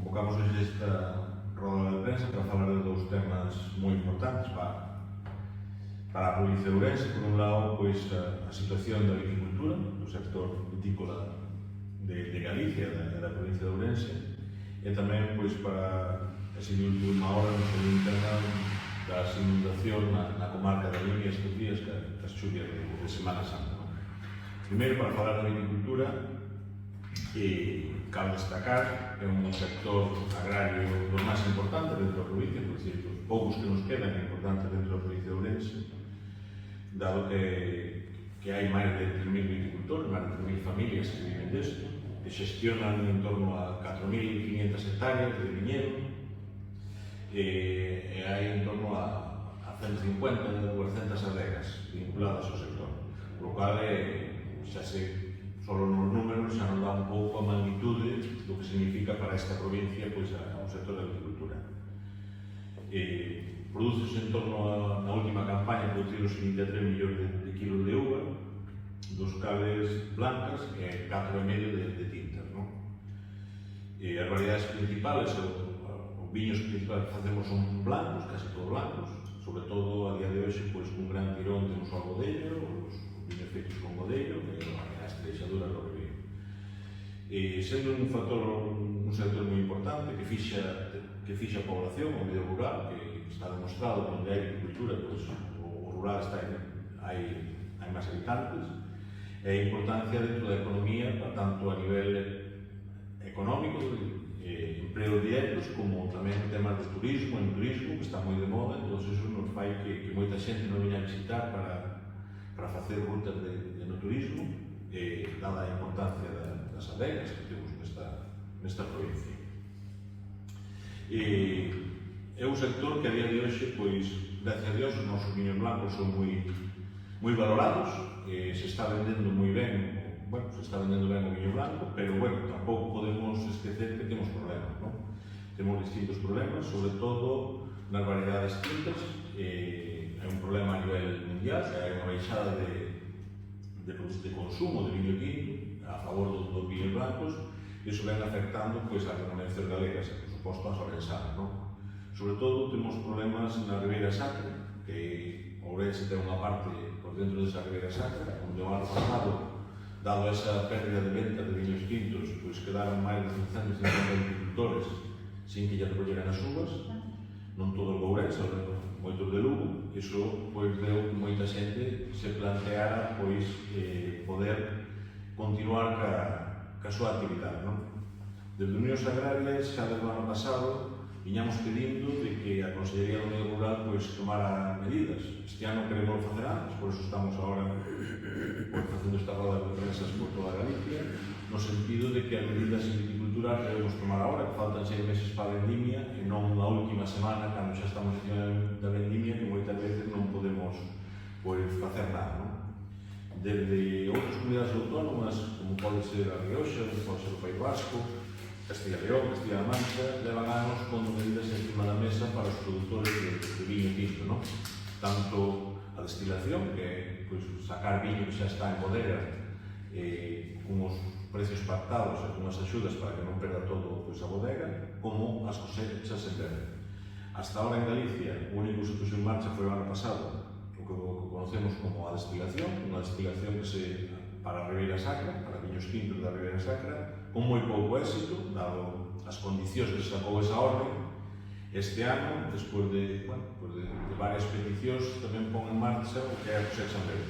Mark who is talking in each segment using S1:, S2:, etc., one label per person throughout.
S1: convocamos hoxe esta roda de prensa para falar de dous temas moi importantes para a provincia de Ourense. Por un lado, pois, a situación da viticultura, do sector vitícola de Galicia e da provincia de Ourense, e tamén pois, para ese última hora no tema das inundacións na comarca da Limia estes días, as chuvias de Semana Santa. Primeiro, para falar da viticultura, cabe destacar que é un sector agrario dos máis importantes dentro da provincia, por dicir, os poucos que nos quedan importantes dentro da provincia de Ourense, dado que hai máis de 3.000 viticultores, máis de 3.000 familias que viven desto, que xestionan en torno a 4.500 hectáreas de viñedo, e hai en torno a 150 ou 200 adegas vinculadas ao sector, por lo cual xa se solo nos números xa nos dá un pouco a magnitude do que significa para esta provincia pois, o sector da viticultura. Produces en torno na última campaña producidos 23 millóns de kilos de uva, dos cales blancas e 4,5 de tintas. As variedades principales, os viños principales que facemos son blancos, casi todos blancos, sobre todo a día de hoxe pois, un gran tirón temos o algodeiro, os viños feitos con godeiro, que é a estreixadura do río. Sendo un sector moi importante que fixa a población, o medio rural, que está demostrado que onde hai agricultura, pois, o rural está hai máis habitantes, e a importancia dentro da economía, tanto a nivel económico, empleos directos, como tamén temas de turismo, que está moi de moda, entón iso nos fai que moita xente non veña a visitar para facer rutas de no turismo, dada a importancia das adegas que temos nesta provincia. É un sector que a día de hoxe, pois, gracias a Dios, os nosos viños blancos son moi valorados, se está vendendo moi ben, se está vendendo ben o viño blanco, pero, tampouco podemos esquecer que temos problemas, Temos distintos problemas, sobre todo nas variedades tintas. É un problema a nivel mundial, que hai unha baixada de consumo de viño tinto a favor dos viños blancos, e iso ven afectando pois, as denominacións galegas e, por suposto, as orensanas. Sobre todo, temos problemas na Ribeira Sacra, que Ourense ten unha parte por dentro desa Ribeira Sacra, onde o ano pasado, dado esa pérdida de venta de viños tintos, pois quedaron máis de 550 viticultores sin que lle recolleran as uvas, non todo o Ourense, moitos de Lugo. Iso pois, deu que moita xente se planteara pois, poder continuar ca súa actividade. Desde Unións Agrarias, xa desde o ano pasado, viñamos pedindo de que a Consellería do Medio Rural pois, tomara medidas. Este ano queremos facer antes, por eso estamos agora facendo esta roda de prensas por toda Galicia, no sentido de que as medidas en viticultura debemos tomar agora, que faltan 6 meses para a vendimia, e non na última semana, cando xa estamos en da vendimia, que moitas veces non podemos pois, facer nada. Desde outras comunidades autónomas, como pode ser a Rioxa, pode ser o País Vasco, Castilla e León, Castilla-La Mancha, levan anos con medidas encima da mesa para os produtores de viño tinto, tanto a destilación, que é pois, sacar viño que xa está en bodega, con os precios pactados e con as axudas para que non perda todo pois, a bodega, como as cosechas en verde. Hasta ahora en Galicia, o único que se puxo en marcha foi o ano pasado, o que conocemos como a destilación, unha destilación que se para a Ribeira Sacra, para viños tintos da Ribeira Sacra, con moi pouco éxito, dado as condicións que se sacou esa orde. Este ano, despois de varias peticións, tamén pon en marcha o que é a cosecha en verde.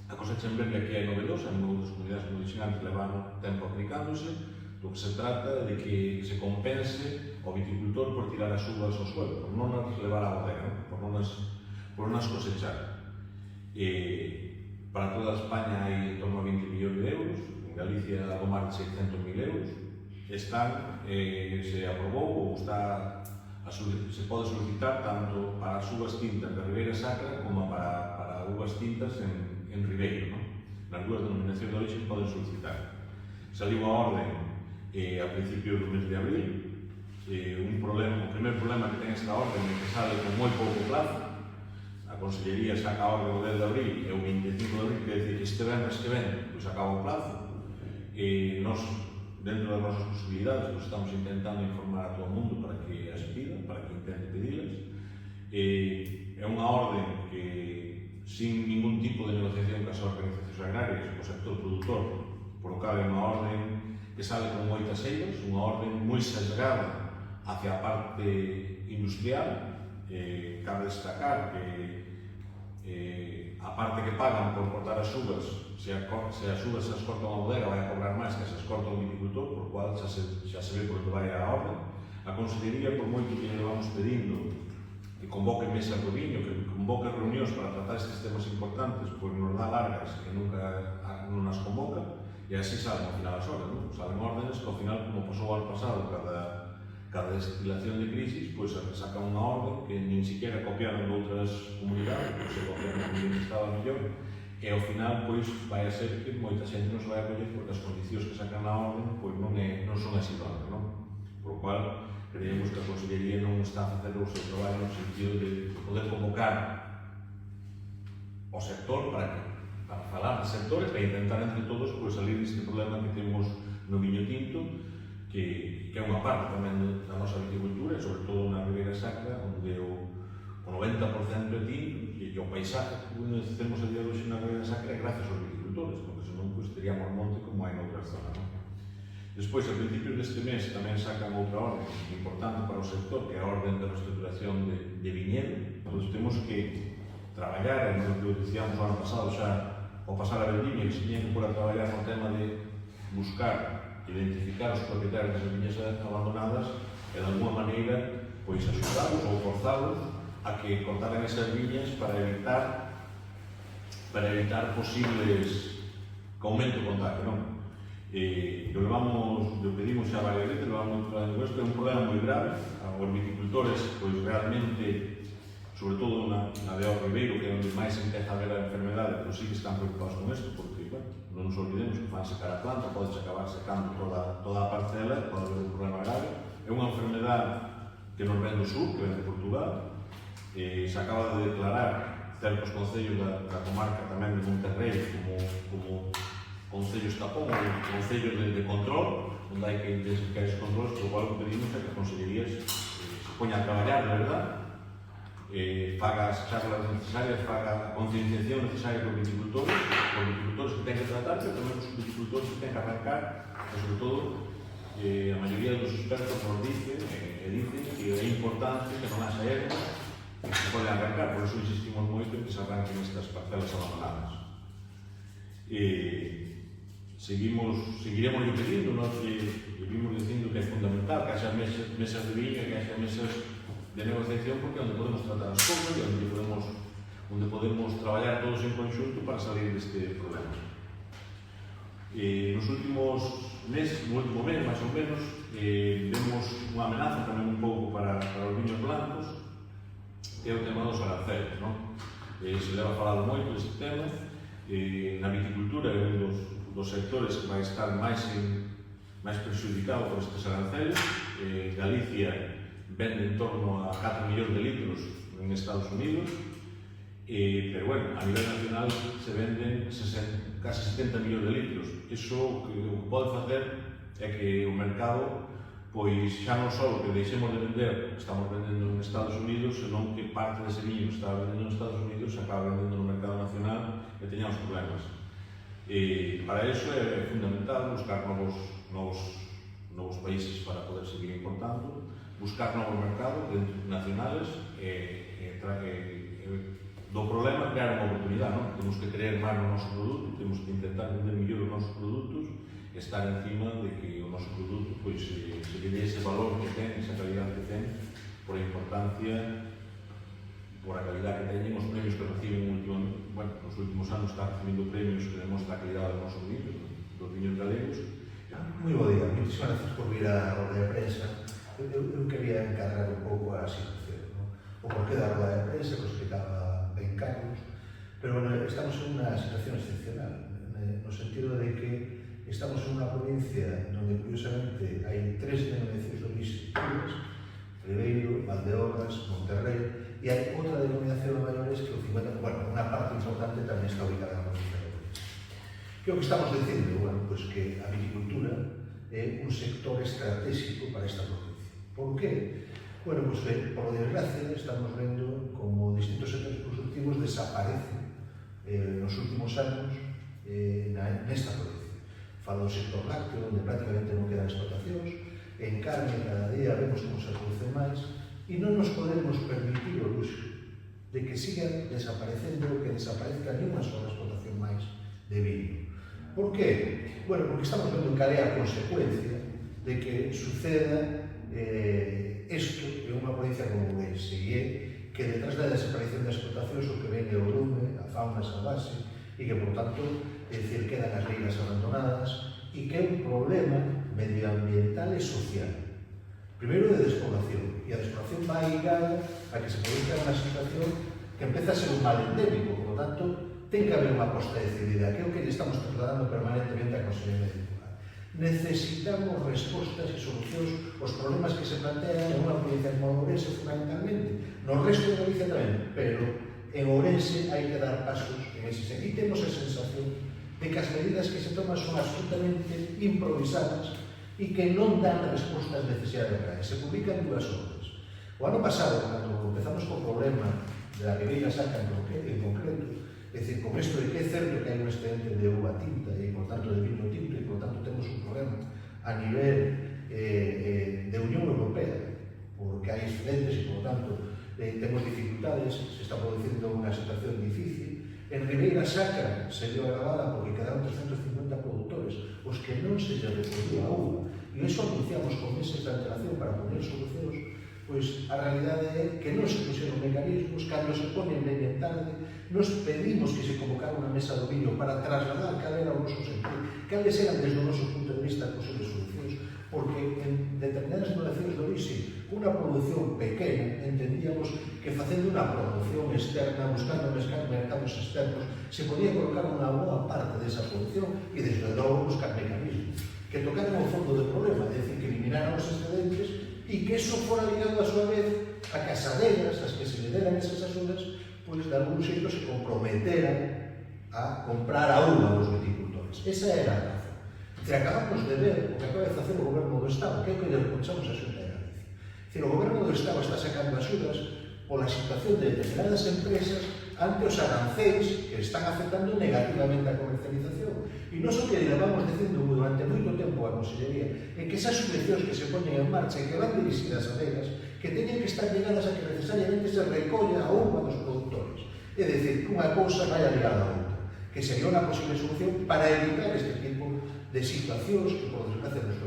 S1: A cosecha en verde aquí é novedosa, en outras comunidades como dixen antes levaron tempo aplicándose. Do que se trata de que se compense ao viticultor por tirar as uvas ao suelo, por non as levar á bodega, por non as cosechar. Para toda España hai en torno a 20 millóns de euros, en Galicia algo máis de 600.000 euros. Se aprobou ou se pode solicitar tanto para as uvas tintas da Ribeira Sacra como para uvas tintas en Ribeiro. Nas dúas denominacións de orixe poden solicitar. Saliu a orden a principios do mes de abril. O primer problema que ten esta orden é que sale con moi pouco plazo. A Consellería saca a orde o 10 de abril e o 25 de abril, que decir que este venres que ven, pois acaba o plazo. Nos dentro das nosas posibilidades, pues estamos intentando informar a todo o mundo para que as pida, para que intente pedilas. É unha orde que, sin ningún tipo de negociación cas organizacións agrarias, o sector produtor, por o cal é unha orde que sale con moitas eiras, unha orde moi sesgada hacia a parte industrial. Cabe destacar que a parte que pagan por cortar as uvas, se as uvas se as corta unha bodega vai a cobrar máis que se as corta un viticultor, por cual xa se ve por onde vai a orde. A Consellería, por moito que le vamos pedindo que convoque mesas do viño, que convoque reunións para tratar estes temas importantes, pois nos dá largas que nunca non as convoca, e así salen ao final as horas, non? Salen órdenes que ao final, como pasou ao ano pasado, cada destilación de crisis, pois se saca unha orde que nin siquiera copiaron de outras comunidades, pois se copiaron como bien estaba mellor, e ao final pois vai a ser que moita xente non se vai a coller porque as condicións que sacan na orde pois non son as idóneas, non? Por o cual, creemos que a Consellería non está a facer o seu traballo no sentido de poder convocar o sector para falar do sector e para intentar entre todos pois, salir deste problema que temos no viño tinto, que é unha parte tamén da nosa viticultura, e sobre todo na Ribeira Sacra, onde o 90% é tinto, e o paisaje que temos a día de hoxe na Ribeira Sacra é gracias aos viticultores, porque senón pois, teríamos monte como hai noutras zonas, non? Despois, a principios deste mes, tamén sacan outra orde importante para o sector, que é a orden de reestructuración de viñedo. Entón, temos que traballar, e non que dicíamos o ano pasado xa, ao pasar a vendimia, que se tiñen que pôr a traballar no tema de buscar, identificar os propietarios das viñas abandonadas e, de alguma maneira, pois axudalos ou forzalos a que cortaran esas viñas para evitar posibles que aumente o contagio, non? Lo pedimos xa varias veces, lo vamos a isto é un problema moi grave. Os viticultores, pois realmente, sobre todo na de Ao Ribeiro, que é onde máis empeza a ver a enfermedade, pois sí que están preocupados con isto, porque, bueno, non nos olvidemos que fan secar a planta, pode acabar secando toda a parcela, pode haber un problema grave. É unha enfermedade que nos ven do sur, que ven de Portugal, se acaba de declarar certos concellos da comarca tamén de Monterrey como concellos tapón, concellos de control, onde hai que intensificar esos controles, por cual o que pedimos é que a Consellería se poña a traballar, de verdad, faga as charlas necesarias, faga a concienciación necesaria para os viticultores que ten que tratar, pero tamén os viticultores que ten que arrancar, e sobre todo, a maioría dos expertos nos dicen que é importante que non haxa erros que se poden arrancar, por eso insistimos moito en que se arranquen estas parcelas abandonadas. Seguiremos pedindo, nós vimos dicindo que é fundamental que haxa mesas de viño, que haxa mesas de negociación, porque é onde podemos tratar as cousas e onde podemos traballar todos en conxunto para salir deste problema. Nos últimos meses, no último mes, máis ou menos, vemos unha amenaza tamén un pouco para os viños blancos, que é o tema dos aranceles, non? Se leva falado moito deste tema. Na viticultura é un dos sectores que vai estar máis perxudicado por estes aranceles. Galicia vende en torno a 4 millóns de litros en Estados Unidos, pero bueno, a nivel nacional se venden casi 70 millóns de litros. Iso o que pode facer é que o mercado, pois xa non só que deixemos de vender, estamos vendendo en Estados Unidos, senón que parte dese viño que estaba vendendo en Estados Unidos se acaba vendendo no mercado nacional e teñamos problemas. Para iso é fundamental buscar novos países para poder seguir importando, buscar novos mercados nacionales do problema crear unha oportunidade, non? Temos que creer máis no noso produto, temos que intentar vender mellor os nosos produtos e estar encima de que o noso produto pois, se lle dé ese valor que ten, esa calidad que ten, por a importancia, por a calidad que teñen os premios que reciben nos últimos anos está recibindo premios que demostra a calidad dos nosos viños, dos viños galegos.
S2: Moi bo día, moitísimas gracias por vir á roda de prensa. Eu quería encargar un pouco a situación, ¿no? O porqué da roda de prensa, que explicaba ben Carlos, pero bueno, estamos en unha situación excepcional, no sentido de que estamos en unha provincia onde, curiosamente, hai 3 denominacións turísticas, Ribeiro, Valdeorras, Monterrey, e hai outra denominación de maiores que o 50%, bueno, unha parte importante tamén está ubicada na provincia de Ourense. Que o que estamos dicindo, bueno, pues que a viticultura un sector estratégico para esta provincia. Por qué? Bueno, pues por desgracia estamos vendo como distintos sectores productivos desaparecen nos últimos anos nesta provincia. Falo do sector lácteo, onde prácticamente non quedan explotacións, en carne cada día vemos como se produce máis, e non nos podemos permitir o luxo de que sigan desaparecendo, que desaparezca ni unha sola explotación máis de vino. Por qué? Bueno, porque estamos vendo cal é a consecuencia de que suceda isto en unha provincia como Ourense, e é que detrás da desaparición das explotacións o que ven é o lume, a fauna salvaxe, e que, por tanto, quedan as leiras abandonadas, e que é un problema medioambiental e social. Primeiro de despoblación, e a despoblación vai ligada a que se produzca unha situación que empeza a ser un mal endémico, por lo tanto, ten que haber unha aposta decidida, que é o que estamos trasladando permanentemente a Consellería de Cultura. Necesitamos respostas e solucións aos problemas que se plantean en unha provincia como Ourense fundamentalmente, no resto de Galicia tamén, pero en Ourense hai que dar pasos en ese sentido. E temos a sensación de que as medidas que se toman son absolutamente improvisadas e que non dan as respostas necesidades reais. Se publican dúas obras. O ano pasado, cando empezamos co problema da Ribeira Sacra en concreto, é dicir, con isto de que é certo que hai un excedente de uva tinta e, por tanto, de viño tinto, e, por tanto, temos un problema a nivel de Unión Europea, porque hai excedentes e, por tanto, temos dificultades, se está producindo unha situación difícil. En Ribeira Sacra se dio agravada porque quedaron 350 produtores, os que non se lle recolliu a uva. E iso anunciamos con meses de antelación para poner solucións. Pois a realidade é que non se puxeron mecanismos, cando se ponen ben tarde, nos pedimos que se convocara unha mesa do viño para trasladar cal era o noso sentir, cales eran desde o noso punto de vista posibles solucións, porque en determinadas denominacións de orixe, unha produción pequena, entendíamos que facendo unha promoción externa, buscando mercados externos, se podía colocar unha boa parte desa produción e desde logo buscar mecanismos que tocaran o fondo do problema, é dicir, que eliminaran os excedentes e que eso fora ligado a súa vez a casaderas, as que se le deran esas axudas, pois de algún xeito se comprometeran a comprar a uva dos viticultores. Esa era a razón. Se acabamos de ver o que acaba de facer o Goberno do Estado, que é o que lle reprochamos a Xunta de Galicia. O Goberno do Estado está sacando axudas pola situación de determinadas empresas ante os arancéis que están afectando negativamente a comercialización. E non o que levamos dicindo durante moito tempo a Consellería é que esas subvencións que se poñen en marcha e que van dirixidas a vegas, que teñen que estar ligadas a que necesariamente se recolla a uva dos produtores. É dicir, que unha cousa vai ligada a outra, que sería unha posible solución para evitar este tipo de situacións que, por desgracia, nos